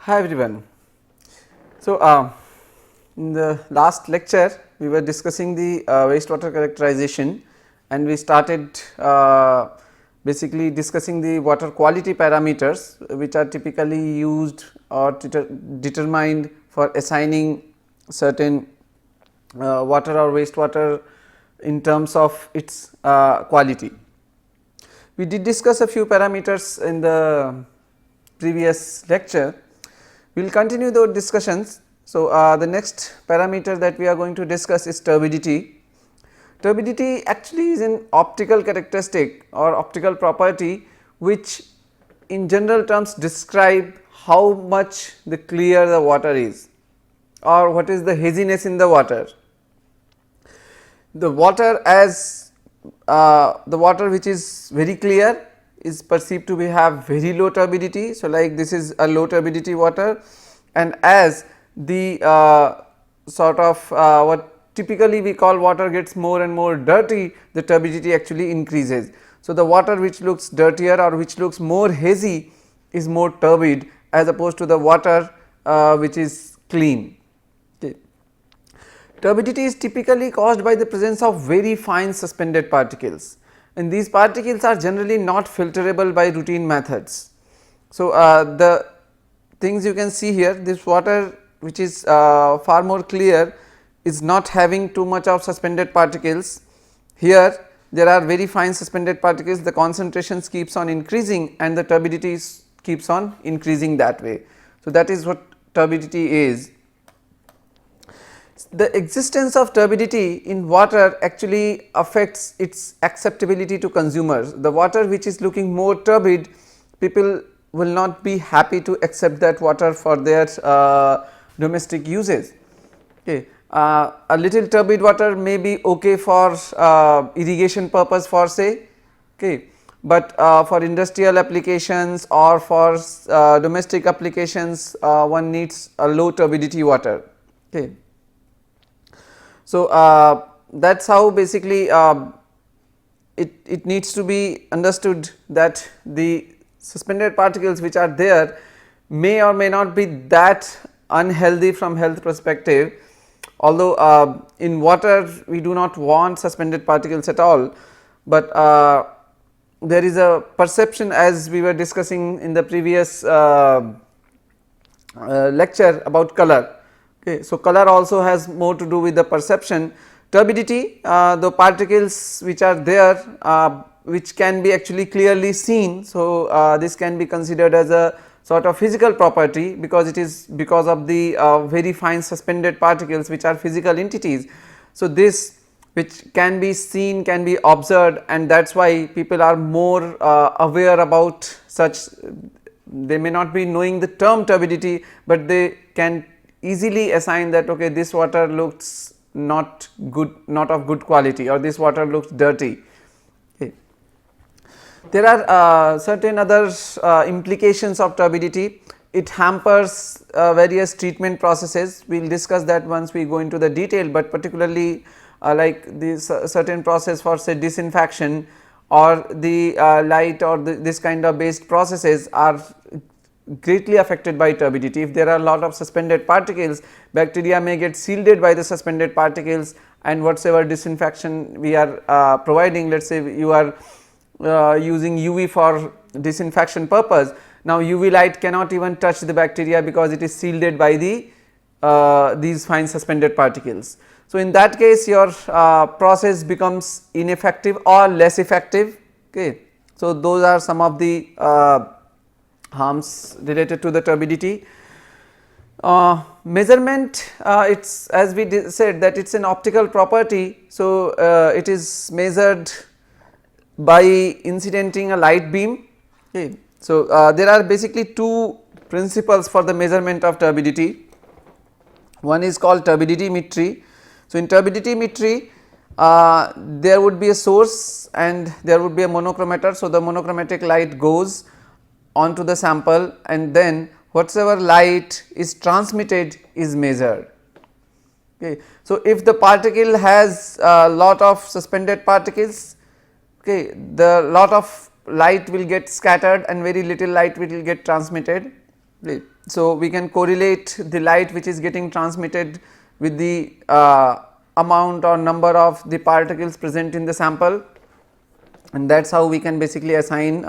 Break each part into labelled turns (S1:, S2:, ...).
S1: Hi everyone. So, in the last lecture we were discussing the wastewater characterization, and we started basically discussing the water quality parameters which are typically used or determined for assigning certain water or wastewater in terms of its quality. We did discuss a few parameters in the previous lecture. We will continue those discussions. So, the next parameter that we are going to discuss is turbidity. Turbidity actually is an optical characteristic or optical property which in general terms describe how much the clear the water is or what is the haziness in the water. The water as the water which is very clear is perceived to be have very low turbidity. So, like this is a low turbidity water, and as the sort of what typically we call water gets more and more dirty, the turbidity actually increases. So, the water which looks dirtier or which looks more hazy is more turbid as opposed to the water which is clean. Okay. Turbidity is typically caused by the presence of very fine suspended particles, and these particles are generally not filterable by routine methods. So, the things you can see here, this water which is far more clear is not having too much of suspended particles. Here there are very fine suspended particles, the concentrations keeps on increasing and the turbidity keeps on increasing that way. So, that is what turbidity is. The existence of turbidity in water actually affects its acceptability to consumers. The water which is looking more turbid, people will not be happy to accept that water for their domestic uses. Okay. A little turbid water may be okay for irrigation purpose for say, okay, but for industrial applications or for domestic applications one needs a low turbidity water. Okay. So, that is how basically it needs to be understood that the suspended particles which are there may or may not be that unhealthy from health perspective, although in water we do not want suspended particles at all, but there is a perception, as we were discussing in the previous lecture about color. Okay. So, color also has more to do with the perception. Turbidity, the particles which are there which can be actually clearly seen. So, this can be considered as a sort of physical property because it is because of the very fine suspended particles which are physical entities. So, this which can be seen, can be observed, and that is why people are more aware about such. They may not be knowing the term turbidity, but they can easily assign that okay, this water looks not good, not of good quality, or this water looks dirty. Okay. There are certain other implications of turbidity. It hampers various treatment processes. We will discuss that once we go into the detail, but particularly like this certain process for say disinfection or the light or this kind of based processes are greatly affected by turbidity. If there are a lot of suspended particles, bacteria may get shielded by the suspended particles, and whatsoever disinfection we are providing, let us say you are using UV for disinfection purpose. Now, UV light cannot even touch the bacteria because it is shielded by the these fine suspended particles. So, in that case your process becomes ineffective or less effective. Okay. So, those are some of the harms related to the turbidity. Measurement, it is as we said that it is an optical property. So, it is measured by incidenting a light beam. Okay. So, there are basically two principles for the measurement of turbidity. One is called turbidimetry. So, in turbidimetry there would be a source and there would be a monochromator. So, the monochromatic light goes onto the sample and then whatsoever light is transmitted is measured. Okay. So, if the particle has a lot of suspended particles, okay, the lot of light will get scattered and very little light will get transmitted. So, we can correlate the light which is getting transmitted with the amount or number of the particles present in the sample, and that is how we can basically assign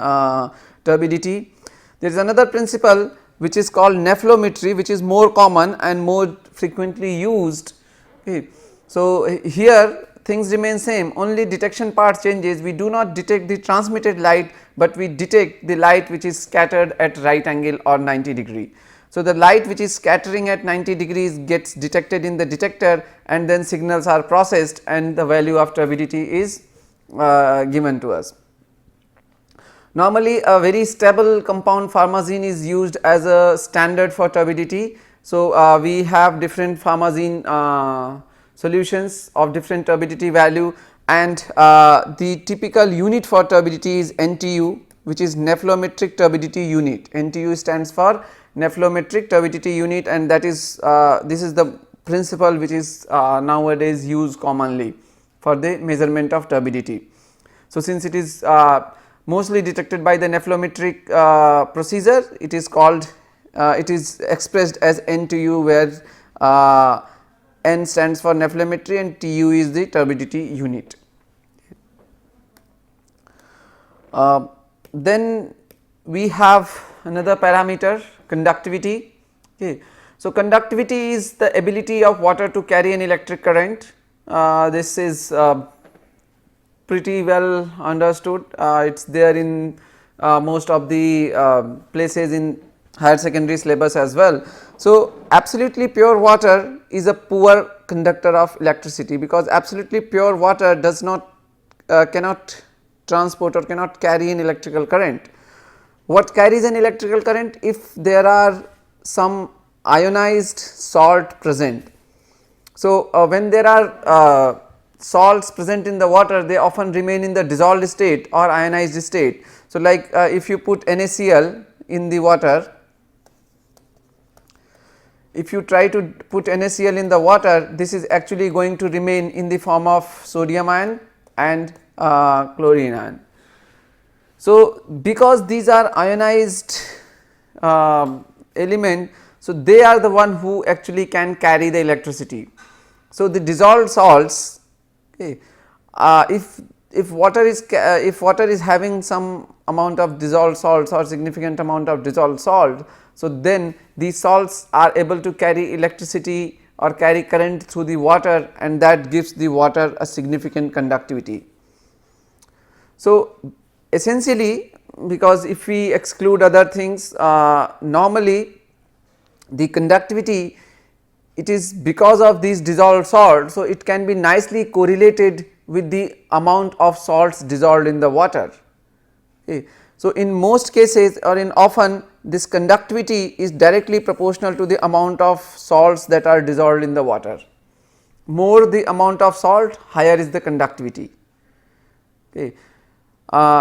S1: turbidity. There is another principle which is called nephelometry, which is more common and more frequently used. Okay. So, here things remain same, only detection part changes. We do not detect the transmitted light, but we detect the light which is scattered at right angle or 90 degree. So, the light which is scattering at 90 degrees gets detected in the detector, and then signals are processed and the value of turbidity is given to us. Normally a very stable compound pharmazine is used as a standard for turbidity. So, we have different pharmazine solutions of different turbidity value, and the typical unit for turbidity is NTU, which is nephelometric turbidity unit. NTU stands for nephelometric turbidity unit, and that is this is the principle which is nowadays used commonly for the measurement of turbidity. So, since it is mostly detected by the nephelometric procedure, it is called it is expressed as NTU, where N stands for nephelometry and Tu is the turbidity unit. Then we have another parameter, conductivity. Okay. So, conductivity is the ability of water to carry an electric current. This is pretty well understood. It is there in most of the places in higher secondary syllabus as well. So, absolutely pure water is a poor conductor of electricity, because absolutely pure water does not cannot transport or cannot carry an electrical current. What carries an electrical current? If there are some ionized salt present. So, when there are salts present in the water, they often remain in the dissolved state or ionized state. So, like if you put NaCl in the water, if you try to put NaCl in the water, this is actually going to remain in the form of sodium ion and chlorine ion. So, because these are ionized element, so they are the one who actually can carry the electricity. So, the dissolved salts, okay, if water is having some amount of dissolved salts or significant amount of dissolved salt, so then these salts are able to carry electricity or carry current through the water, and that gives the water a significant conductivity. So, essentially, because if we exclude other things, normally the conductivity, it is because of these dissolved salts. So, it can be nicely correlated with the amount of salts dissolved in the water. Okay. So, in most cases or in often, this conductivity is directly proportional to the amount of salts that are dissolved in the water. More the amount of salt, higher is the conductivity. Okay.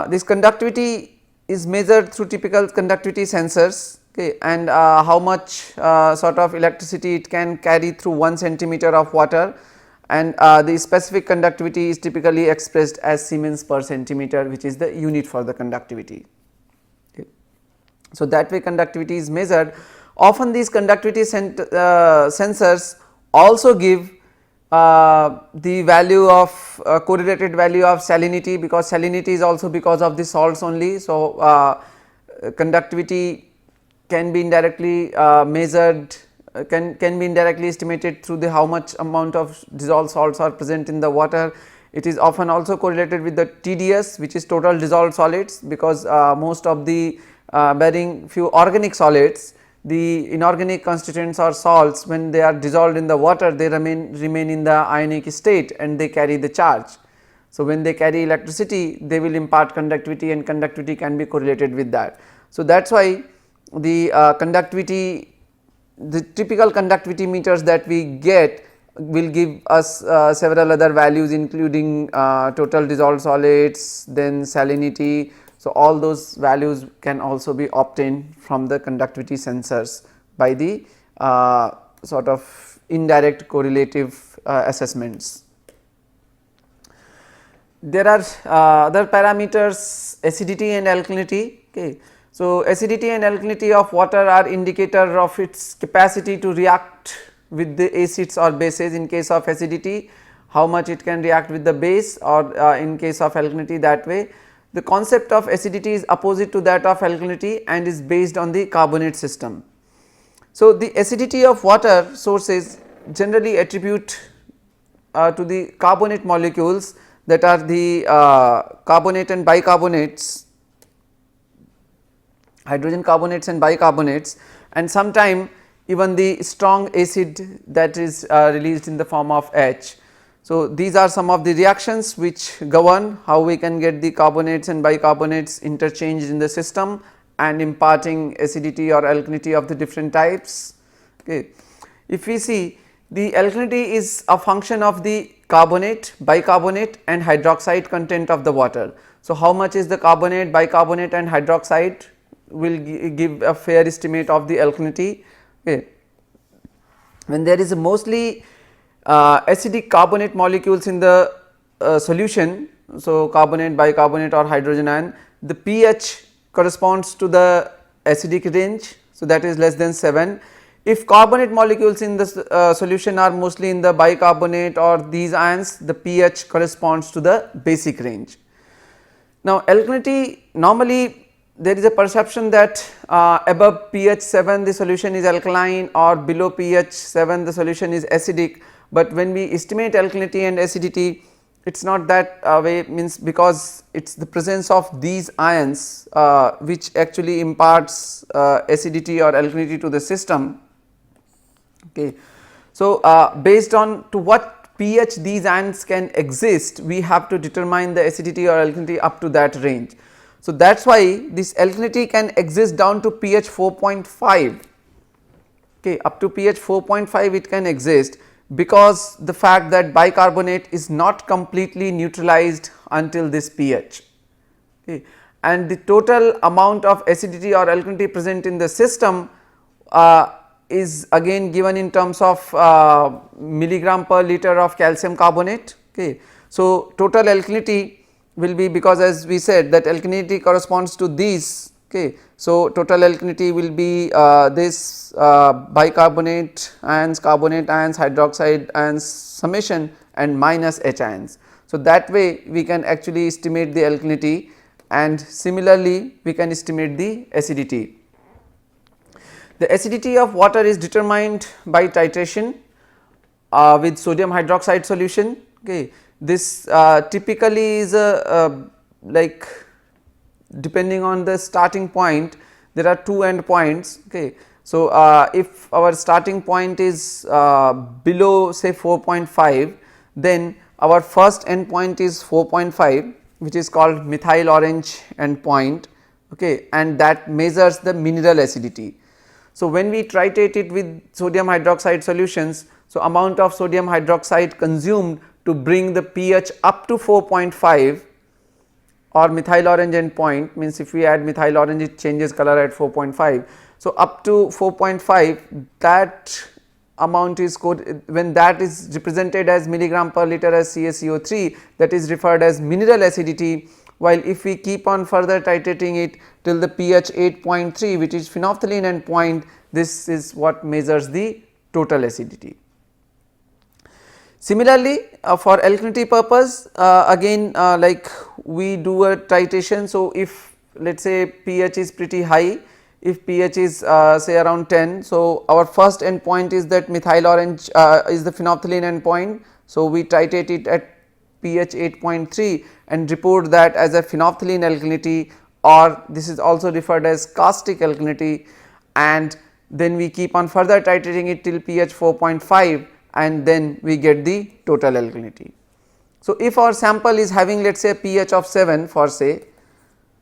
S1: This conductivity is measured through typical conductivity sensors, okay, and how much sort of electricity it can carry through 1 centimeter of water, and the specific conductivity is typically expressed as Siemens per centimeter, which is the unit for the conductivity. Okay. So, that way conductivity is measured. Often these conductivity sensors also give the value of correlated value of salinity, because salinity is also because of the salts only. So, conductivity can be indirectly measured, can be indirectly estimated through the how much amount of dissolved salts are present in the water. It is often also correlated with the TDS, which is total dissolved solids, because most of the bearing few organic solids, the inorganic constituents or salts, when they are dissolved in the water, they remain in the ionic state and they carry the charge. So, when they carry electricity, they will impart conductivity, and conductivity can be correlated with that. So, that is why the conductivity, the typical conductivity meters that we get will give us several other values, including total dissolved solids, then salinity. So, all those values can also be obtained from the conductivity sensors by the sort of indirect correlative assessments. There are other parameters, acidity and alkalinity. Okay. So, acidity and alkalinity of water are indicator of its capacity to react with the acids or bases. In case of acidity, how much it can react with the base, or in case of alkalinity, that way. The concept of acidity is opposite to that of alkalinity and is based on the carbonate system. So, the acidity of water sources generally attribute to the carbonate molecules, that are the carbonate and bicarbonates, hydrogen carbonates and bicarbonates, and sometime even the strong acid that is released in the form of H. So, these are some of the reactions which govern how we can get the carbonates and bicarbonates interchanged in the system and imparting acidity or alkalinity of the different types. Okay. If we see, the alkalinity is a function of the carbonate, bicarbonate and hydroxide content of the water. So, how much is the carbonate, bicarbonate and hydroxide will give a fair estimate of the alkalinity. Okay. When there is a mostly acidic carbonate molecules in the solution, so carbonate, bicarbonate or hydrogen ion, the pH corresponds to the acidic range. So, that is less than 7. If carbonate molecules in the solution are mostly in the bicarbonate or these ions, the pH corresponds to the basic range. Now, alkalinity, normally there is a perception that above pH 7 the solution is alkaline, or below pH 7 the solution is acidic, but when we estimate alkalinity and acidity, it is not that way, means because it is the presence of these ions which actually imparts acidity or alkalinity to the system. Okay. So, based on to what pH these ions can exist, we have to determine the acidity or alkalinity up to that range. So, that is why this alkalinity can exist down to pH 4.5, okay, up to pH 4.5 it can exist, because the fact that bicarbonate is not completely neutralized until this pH, okay, and the total amount of acidity or alkalinity present in the system is again given in terms of milligram per liter of calcium carbonate. Okay. So, total alkalinity will be, because as we said that alkalinity corresponds to these. Okay. So, total alkalinity will be this bicarbonate ions, carbonate ions, hydroxide ions summation and minus H ions. So, that way we can actually estimate the alkalinity, and similarly we can estimate the acidity. The acidity of water is determined by titration with sodium hydroxide solution. Okay. This typically is like, depending on the starting point, there are two end points. Okay. So, if our starting point is below say 4.5, then our first end point is 4.5, which is called methyl orange end point, okay, and that measures the mineral acidity. So, when we titrate it with sodium hydroxide solutions, so amount of sodium hydroxide consumed to bring the pH up to 4.5 or methyl orange end point, means if we add methyl orange it changes color at 4.5. So, up to 4.5, that amount is when that is represented as milligram per liter as CaCO3, that is referred as mineral acidity, while if we keep on further titrating it till the pH 8.3, which is phenolphthalein end point, this is what measures the total acidity. Similarly, for alkalinity purpose, again like we do a titration. So, if let us say pH is pretty high, if pH is say around 10, so our first end point is that methyl orange is the phenolphthalein end point. So, we titrate it at pH 8.3 and report that as a phenolphthalein alkalinity, or this is also referred as caustic alkalinity, and then we keep on further titrating it till pH 4.5 and then we get the total alkalinity. So, if our sample is having let us say a pH of 7 for say,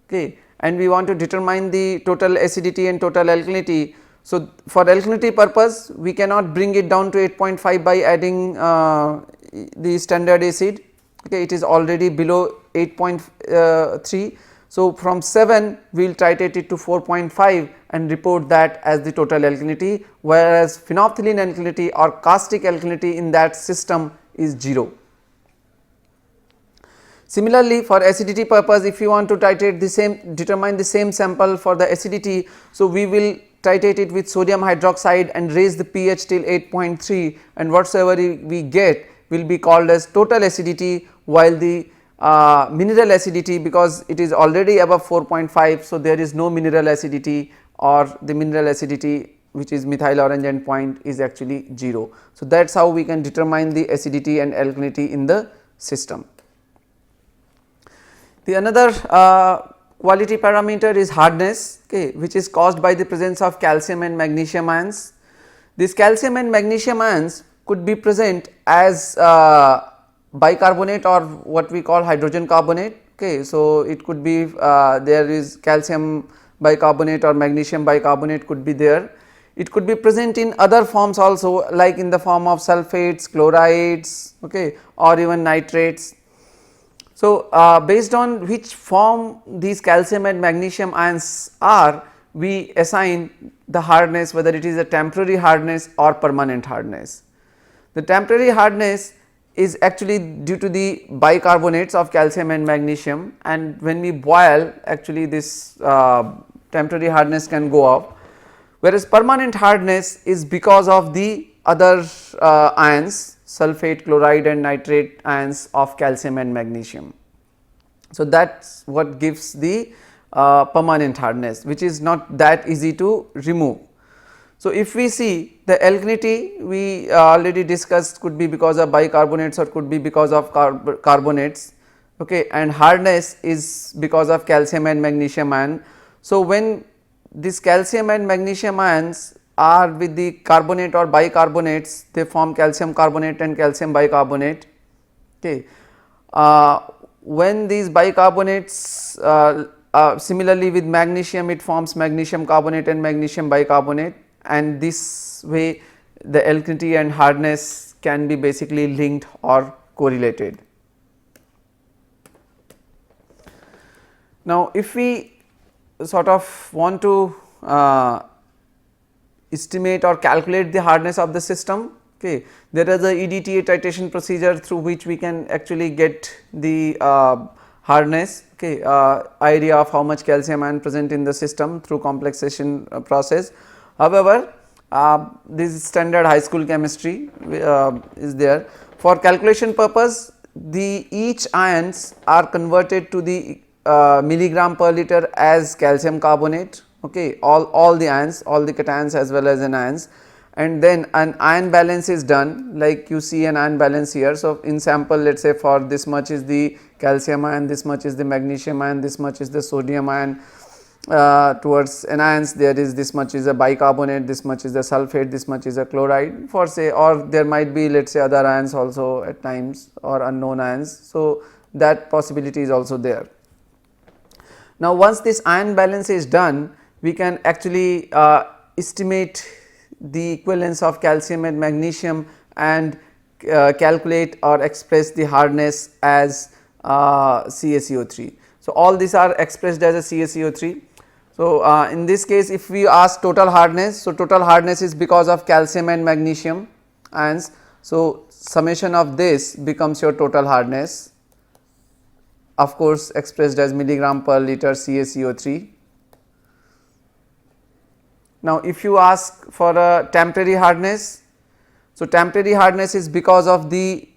S1: okay, and we want to determine the total acidity and total alkalinity. So, for alkalinity purpose we cannot bring it down to 8.5 by adding the standard acid, okay, it is already below 8.3. So, from 7 we will titrate it to 4.5 and report that as the total alkalinity, whereas phenolphthalein alkalinity or caustic alkalinity in that system is 0. Similarly, for acidity purpose, if you want to titrate the same, determine the same sample for the acidity, so we will titrate it with sodium hydroxide and raise the pH till 8.3, and whatsoever we get will be called as total acidity, while the mineral acidity, because it is already above 4.5, so there is no mineral acidity, or the mineral acidity which is methyl orange endpoint is actually 0. So, that is how we can determine the acidity and alkalinity in the system. The another quality parameter is hardness, okay, which is caused by the presence of calcium and magnesium ions. These calcium and magnesium ions could be present as bicarbonate or what we call hydrogen carbonate. Okay, so it could be there is calcium bicarbonate or magnesium bicarbonate could be there. It could be present in other forms also, like in the form of sulfates, chlorides, okay, or even nitrates. So, based on which form these calcium and magnesium ions are, we assign the hardness, whether it is a temporary hardness or permanent hardness. The temporary hardness is actually due to the bicarbonates of calcium and magnesium, and when we boil, actually this temporary hardness can go up, whereas permanent hardness is because of the other ions, sulfate, chloride and nitrate ions of calcium and magnesium. So, that is what gives the permanent hardness, which is not that easy to remove. So, if we see the alkalinity, we already discussed, could be because of bicarbonates or could be because of carbonates, okay, and hardness is because of calcium and magnesium ion. So, when this calcium and magnesium ions are with the carbonate or bicarbonates, they form calcium carbonate and calcium bicarbonate. Okay. When these bicarbonates similarly with magnesium, it forms magnesium carbonate and magnesium bicarbonate, and this way the alkalinity and hardness can be basically linked or correlated. Now, if we sort of want to estimate or calculate the hardness of the system, okay, there is a EDTA titration procedure through which we can actually get the hardness, okay, idea of how much calcium ion present in the system through complexation process. However, this is standard high school chemistry is there. For calculation purpose, the each ions are converted to the milligram per liter as calcium carbonate, okay, all the ions, all the cations as well as anions, and then an ion balance is done, like you see an ion balance here. So, in sample, let us say for this much is the calcium ion, this much is the magnesium ion, this much is the sodium ion, towards anions there is this much is a bicarbonate, this much is the sulfate, this much is a chloride for say, or there might be let us say other ions also at times or unknown ions. So, that possibility is also there. Now, once this ion balance is done, we can actually estimate the equivalence of calcium and magnesium and calculate or express the hardness as CaCO3. So, all these are expressed as a CaCO3. So, in this case if we ask total hardness, so total hardness is because of calcium and magnesium ions. So, summation of this becomes your total hardness, of course expressed as milligram per liter CaCO3. Now, if you ask for a temporary hardness, so temporary hardness is because of the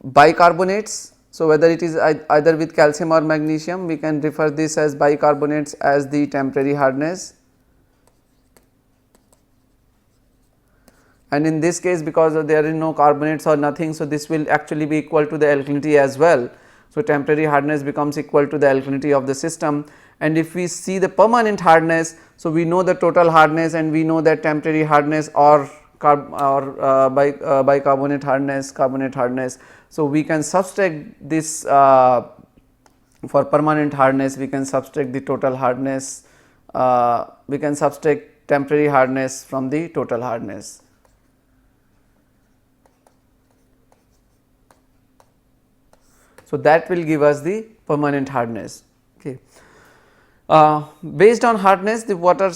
S1: bicarbonates. So, whether it is either with calcium or magnesium, we can refer this as bicarbonates as the temporary hardness, and in this case because there is no carbonates or nothing, so this will actually be equal to the alkalinity as well. So, temporary hardness becomes equal to the alkalinity of the system. And if we see the permanent hardness, so we know the total hardness and we know that temporary hardness or bicarbonate hardness, carbonate hardness. So, we can subtract this for permanent hardness, we can subtract the total hardness, we can subtract temporary hardness from the total hardness. So, that will give us the permanent hardness. Okay. Based on hardness, the water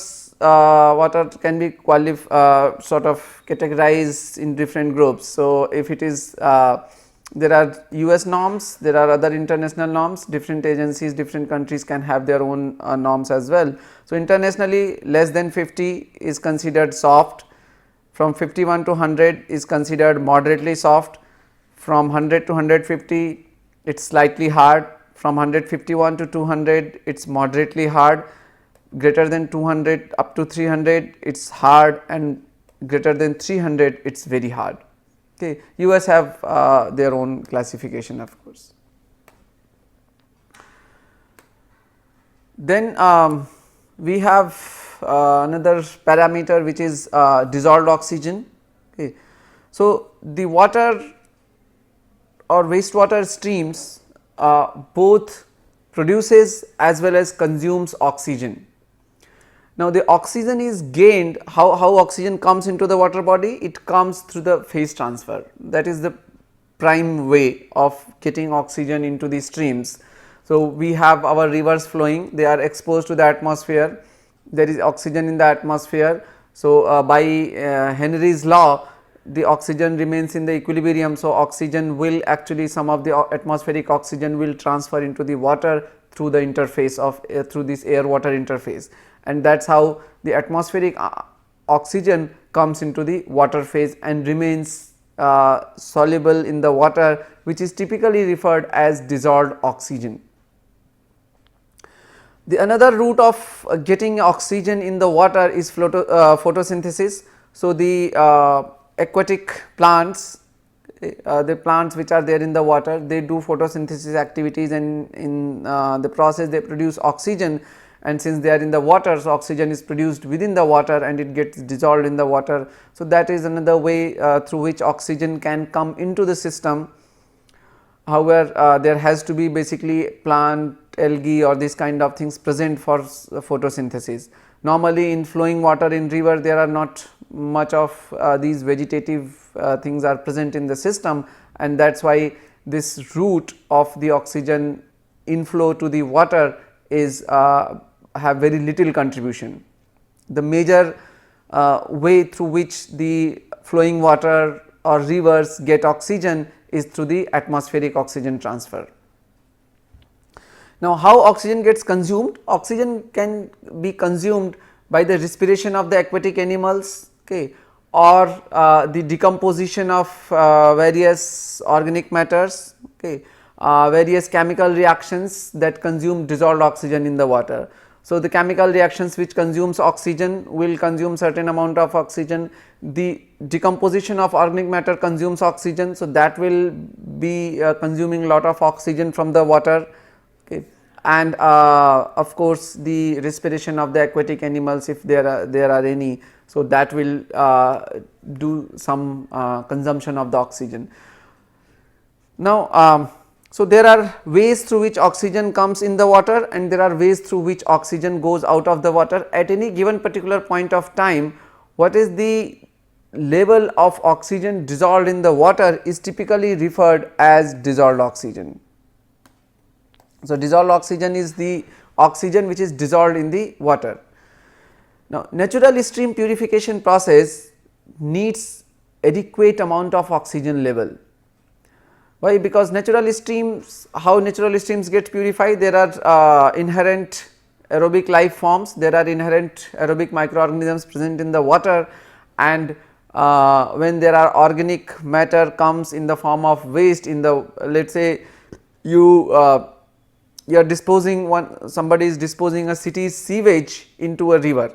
S1: can be sort of categorized in different groups. So, if it is there are US norms, there are other international norms, different agencies, different countries can have their own norms as well. So, internationally less than 50 is considered soft, from 51 to 100 is considered moderately soft, from 100 to 150 it is slightly hard, from 151 to 200 it is moderately hard, greater than 200 up to 300 it is hard, and greater than 300 it is very hard. Okay. US have their own classification of course. Then we have another parameter which is dissolved oxygen. Okay. So, the water or wastewater streams both produces as well as consumes oxygen. Now, the oxygen is gained, how oxygen comes into the water body? It comes through the phase transfer, that is the prime way of getting oxygen into the streams. So, we have our rivers flowing, they are exposed to the atmosphere, there is oxygen in the atmosphere. So, by Henry's law, the oxygen remains in the equilibrium. So, oxygen will actually, some of the atmospheric oxygen will transfer into the water through the interface of through this air water interface, and that is how the atmospheric oxygen comes into the water phase and remains soluble in the water, which is typically referred as dissolved oxygen. The another route of getting oxygen in the water is photosynthesis. So, the aquatic plants, the plants which are there in the water, they do photosynthesis activities, and in the process they produce oxygen, and since they are in the water, so oxygen is produced within the water and it gets dissolved in the water. So, that is another way through which oxygen can come into the system. However, there has to be basically plant, algae or this kind of things present for photosynthesis. Normally in flowing water in river, there are not much of these vegetative things are present in the system, and that is why this route of the oxygen inflow to the water is have very little contribution. The major way through which the flowing water or rivers get oxygen is through the atmospheric oxygen transfer. Now, how oxygen gets consumed? Oxygen can be consumed by the respiration of the aquatic animals, okay, or the decomposition of various organic matters, okay, various chemical reactions that consume dissolved oxygen in the water. So, the chemical reactions which consumes oxygen will consume certain amount of oxygen, the decomposition of organic matter consumes oxygen. So, that will be consuming lot of oxygen from the water, okay. And of course, the respiration of the aquatic animals, if there are any, so that will do some consumption of the oxygen. Now, so there are ways through which oxygen comes in the water, and there are ways through which oxygen goes out of the water. At any given particular point of time, what is the level of oxygen dissolved in the water is typically referred as dissolved oxygen. So, dissolved oxygen is the oxygen which is dissolved in the water. Now, natural stream purification process needs adequate amount of oxygen level. Why? Because natural streams, how natural streams get purified? There are inherent aerobic life forms, there are inherent aerobic microorganisms present in the water, and when there are organic matter comes in the form of waste in the, let us say you are disposing somebody is disposing a city's sewage into a river.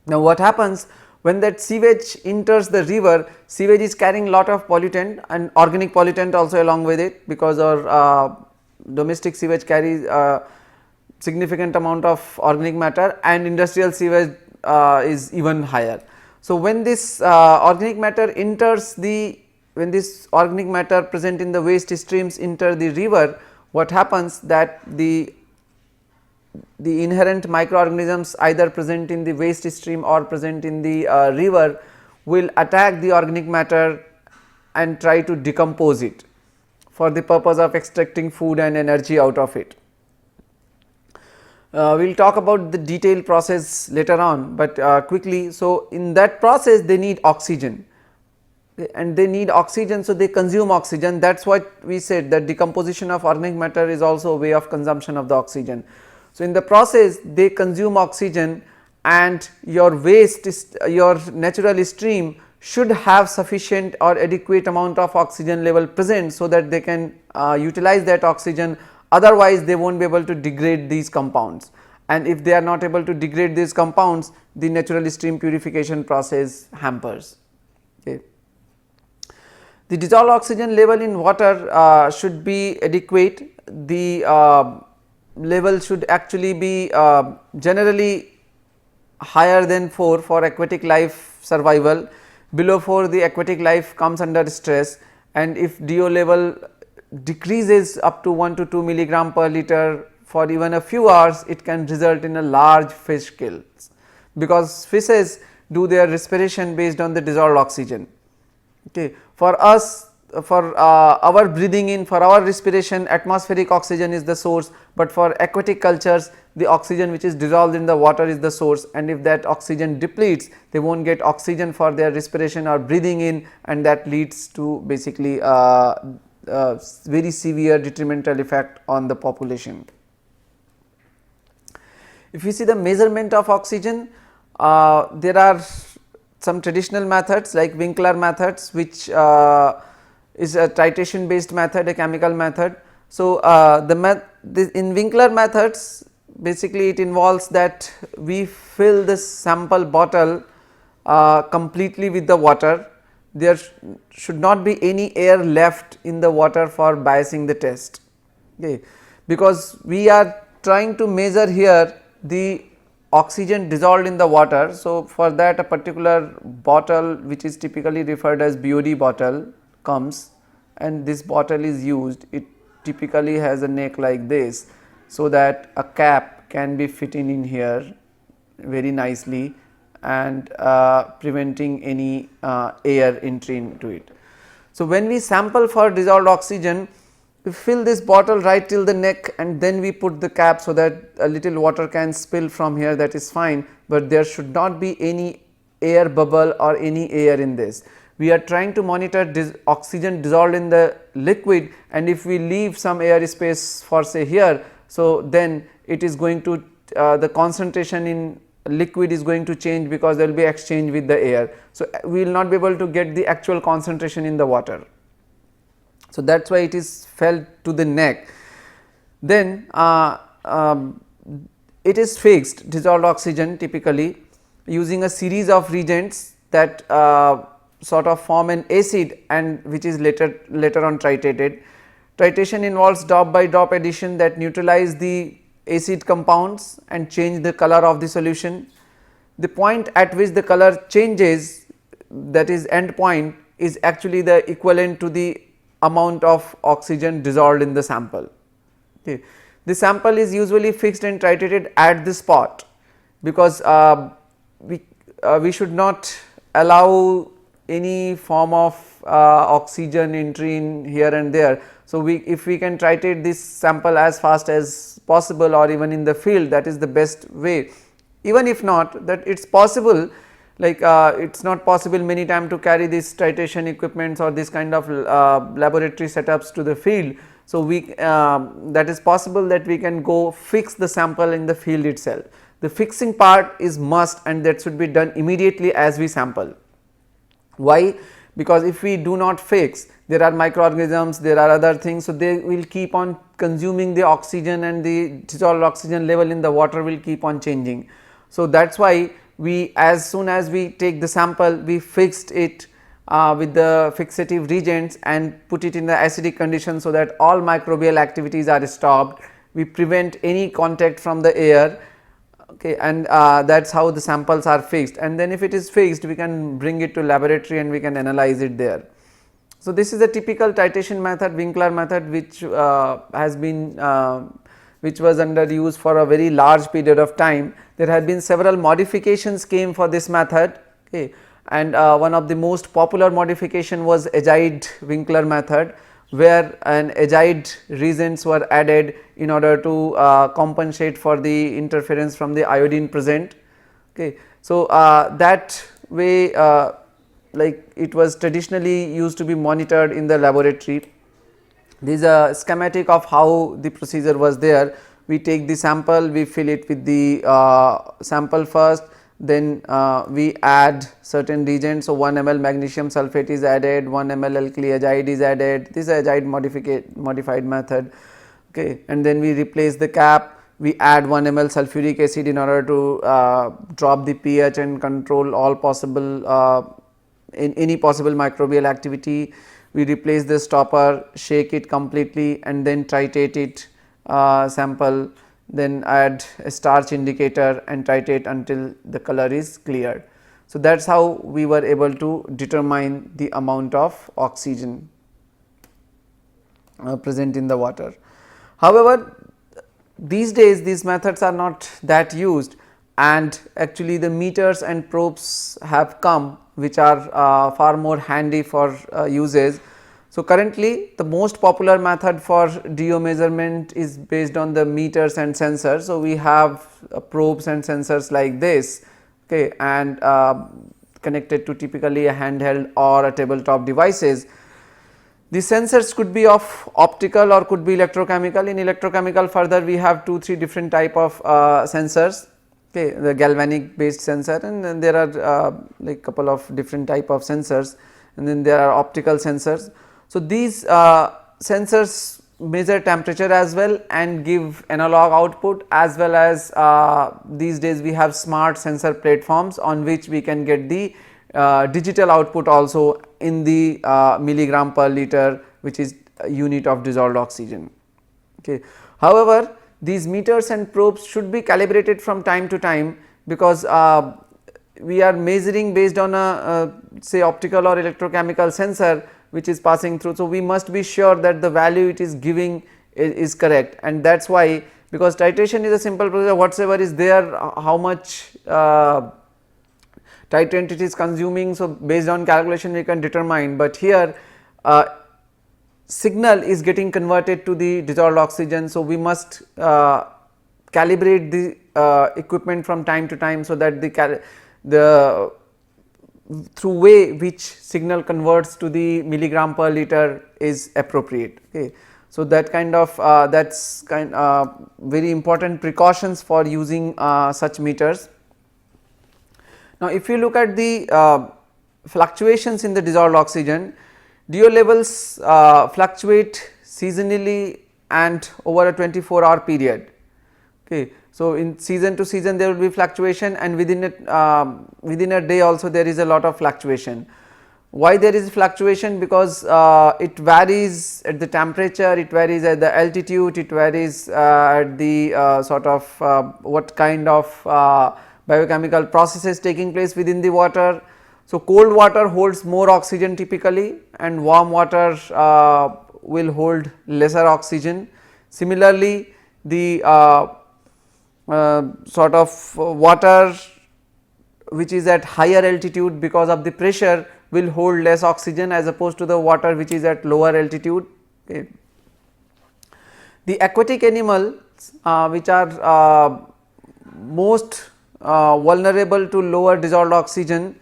S1: Now, what happens when that sewage enters the river? Sewage is carrying lot of pollutant and organic pollutant also along with it, because our domestic sewage carries significant amount of organic matter, and industrial sewage is even higher. So, when this organic matter enters when this organic matter present in the waste streams enter the river, what happens that the inherent microorganisms either present in the waste stream or present in the river will attack the organic matter and try to decompose it for the purpose of extracting food and energy out of it. We will talk about the detailed process later on, but quickly. So, in that process they need oxygen. and they need oxygen, so they consume oxygen. That is what we said, that decomposition of organic matter is also a way of consumption of the oxygen. So, in the process they consume oxygen, and your waste is, your natural stream should have sufficient or adequate amount of oxygen level present, so that they can utilize that oxygen, otherwise they will not be able to degrade these compounds, and if they are not able to degrade these compounds, the natural stream purification process hampers. Okay. The dissolved oxygen level in water should be adequate. The level should actually be generally higher than 4 for aquatic life survival. Below 4 the aquatic life comes under stress, and if DO level decreases up to 1 to 2 milligram per liter for even a few hours, it can result in a large fish kills, because fishes do their respiration based on the dissolved oxygen. Okay. For us, for our breathing in, for our respiration, atmospheric oxygen is the source, but for aquatic cultures the oxygen which is dissolved in the water is the source, and if that oxygen depletes, they will not get oxygen for their respiration or breathing in, and that leads to basically very severe detrimental effect on the population. If you see the measurement of oxygen, there are some traditional methods like Winkler methods, which is a titration based method, a chemical method. So, in Winkler methods, basically it involves that we fill this sample bottle completely with the water. There should not be any air left in the water for biasing the test, okay, because we are trying to measure here the oxygen dissolved in the water. So, for that a particular bottle which is typically referred as BOD bottle comes, and this bottle is used. It typically has a neck like this, so that a cap can be fitting in here very nicely and preventing any air entry into it. So, when we sample for dissolved oxygen, we fill this bottle right till the neck, and then we put the cap so that a little water can spill from here, that is fine, but there should not be any air bubble or any air in this. We are trying to monitor this oxygen dissolved in the liquid, and if we leave some air space for say here, so then it is going to the concentration in liquid is going to change, because there will be exchange with the air. So, we will not be able to get the actual concentration in the water. So, that is why it is felt to the neck. Then it is fixed dissolved oxygen typically using a series of reagents that sort of form an acid, and which is later on titrated. Titration involves drop by drop addition that neutralize the acid compounds and change the color of the solution. The point at which the color changes, that is end point, is actually the equivalent to the amount of oxygen dissolved in the sample. Okay. The sample is usually fixed and titrated at the spot, because we should not allow any form of oxygen entry in here and there. So, if we can titrate this sample as fast as possible, or even in the field, that is the best way. Even if not, that it is possible, like it is not possible many times to carry this titration equipments or this kind of laboratory setups to the field. So, that is possible that we can go fix the sample in the field itself. The fixing part is must, and that should be done immediately as we sample. Why? Because if we do not fix, there are microorganisms, there are other things, so they will keep on consuming the oxygen, and the dissolved oxygen level in the water will keep on changing. So, that is why we, as soon as we take the sample, we fixed it with the fixative reagents and put it in the acidic condition, so that all microbial activities are stopped. We prevent any contact from the air, okay, and that is how the samples are fixed, and then if it is fixed, we can bring it to laboratory and we can analyze it there. So, this is a typical titration method, Winkler method, which has been which was under use for a very large period of time. There have been several modifications came for this method, okay, and one of the most popular modification was agide Winkler method, where an agide reagents were added in order to compensate for the interference from the iodine present. Okay. So, that way like it was traditionally used to be monitored in the laboratory. This is a schematic of how the procedure was there. We take the sample, we fill it with the sample first, then we add certain reagents. So, 1 ml magnesium sulphate is added, 1 ml alkali azide is added, this is azide modified method, okay. And then we replace the cap, we add 1 ml sulfuric acid in order to drop the pH and control all possible in any possible microbial activity. We replace the stopper, shake it completely and then titrate it sample, then add a starch indicator and titrate until the color is cleared. So, that is how we were able to determine the amount of oxygen present in the water. However, these days these methods are not that used, and actually the meters and probes have come which are far more handy for uses. So, currently the most popular method for DO measurement is based on the meters and sensors. So, we have probes and sensors like this, okay, and connected to typically a handheld or a tabletop devices. The sensors could be of optical or could be electrochemical. In electrochemical, further we have 2-3 different type of sensors, okay, the galvanic based sensor, and then there are like couple of different type of sensors, and then there are optical sensors. So, these sensors measure temperature as well and give analog output, as well as these days we have smart sensor platforms on which we can get the digital output also in the milligram per liter, which is a unit of dissolved oxygen, okay. However, these meters and probes should be calibrated from time to time, because we are measuring based on a say optical or electrochemical sensor which is passing through. So, we must be sure that the value it is giving is correct, and that is why, because titration is a simple procedure, whatsoever is there, how much titrant it is consuming. So, based on calculation we can determine, but here signal is getting converted to the dissolved oxygen. So, we must calibrate the equipment from time to time, so that the through way which signal converts to the milligram per liter is appropriate, okay. So, that kind of that is very important precautions for using such meters. Now, if you look at the fluctuations in the dissolved oxygen, DO levels fluctuate seasonally and over a 24-hour period, okay. So, in season to season there will be fluctuation, and within a day also there is a lot of fluctuation. Why there is fluctuation? Because it varies at the temperature, it varies at the altitude, it varies at the sort of what kind of biochemical processes taking place within the water. So, cold water holds more oxygen typically, and warm water will hold lesser oxygen. Similarly, the sort of water which is at higher altitude, because of the pressure, will hold less oxygen as opposed to the water which is at lower altitude, okay. The aquatic animals which are most vulnerable to lower dissolved oxygen,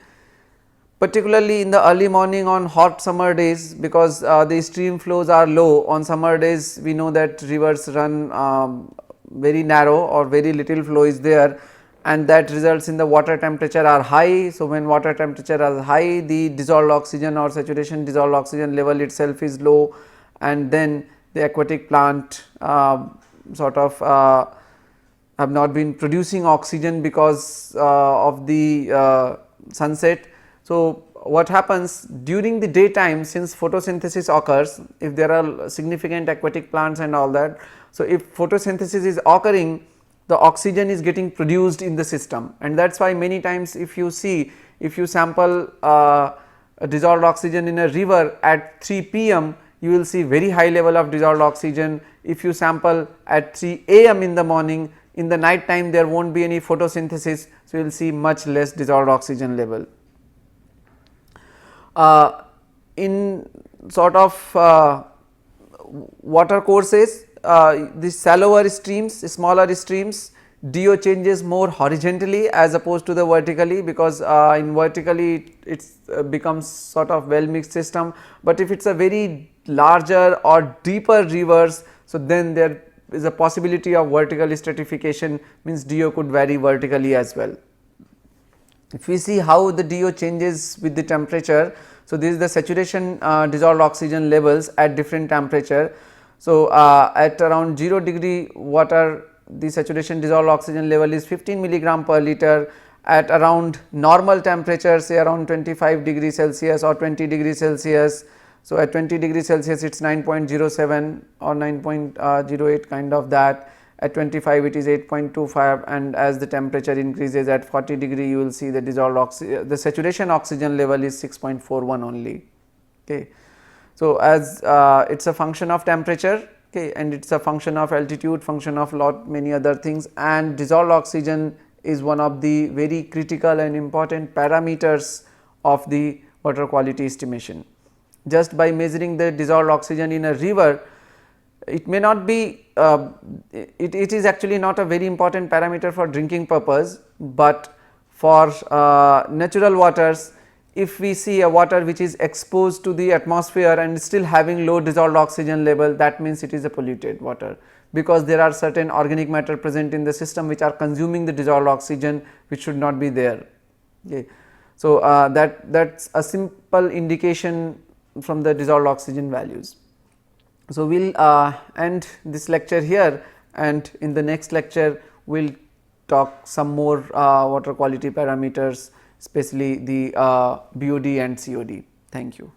S1: particularly in the early morning on hot summer days, because the stream flows are low. On summer days we know that rivers run very narrow or very little flow is there, and that results in the water temperature are high. So, when water temperature is high, the dissolved oxygen or saturation dissolved oxygen level itself is low, and then the aquatic plant sort of have not been producing oxygen because of the sunset. So, what happens during the daytime, since photosynthesis occurs, if there are significant aquatic plants and all that. So, if photosynthesis is occurring, the oxygen is getting produced in the system, and that is why many times if you see, if you sample a dissolved oxygen in a river at 3 p.m, you will see very high level of dissolved oxygen. If you sample at 3 a.m. in the morning, in the night time there will not be any photosynthesis, so you will see much less dissolved oxygen level. In sort of water courses, the shallower streams, smaller streams, DO changes more horizontally as opposed to the vertically, because in vertically it becomes sort of well mixed system, but if it is a very larger or deeper rivers, so then there is a possibility of vertical stratification, means DO could vary vertically as well. If we see how the DO changes with the temperature, so this is the saturation dissolved oxygen levels at different temperature. So at around 0 degree water, the saturation dissolved oxygen level is 15 milligram per liter. At around normal temperature, say around 25 degrees Celsius or 20 degrees Celsius, so at 20 degrees Celsius it is 9.07 or 9.08 kind of that. At 25 it is 8.25, and as the temperature increases at 40 degree, you will see the the saturation oxygen level is 6.41 only. Okay. So as it is a function of temperature, okay, and it is a function of altitude, function of lot many other things, and dissolved oxygen is one of the very critical and important parameters of the water quality estimation. Just by measuring the dissolved oxygen in a river, it may not be it is actually not a very important parameter for drinking purpose, but for natural waters, if we see a water which is exposed to the atmosphere and still having low dissolved oxygen level, that means it is a polluted water, because there are certain organic matter present in the system which are consuming the dissolved oxygen, which should not be there. Okay. So that's a simple indication from the dissolved oxygen values. So we will end this lecture here, and in the next lecture we will talk some more water quality parameters, especially the BOD and COD. Thank you.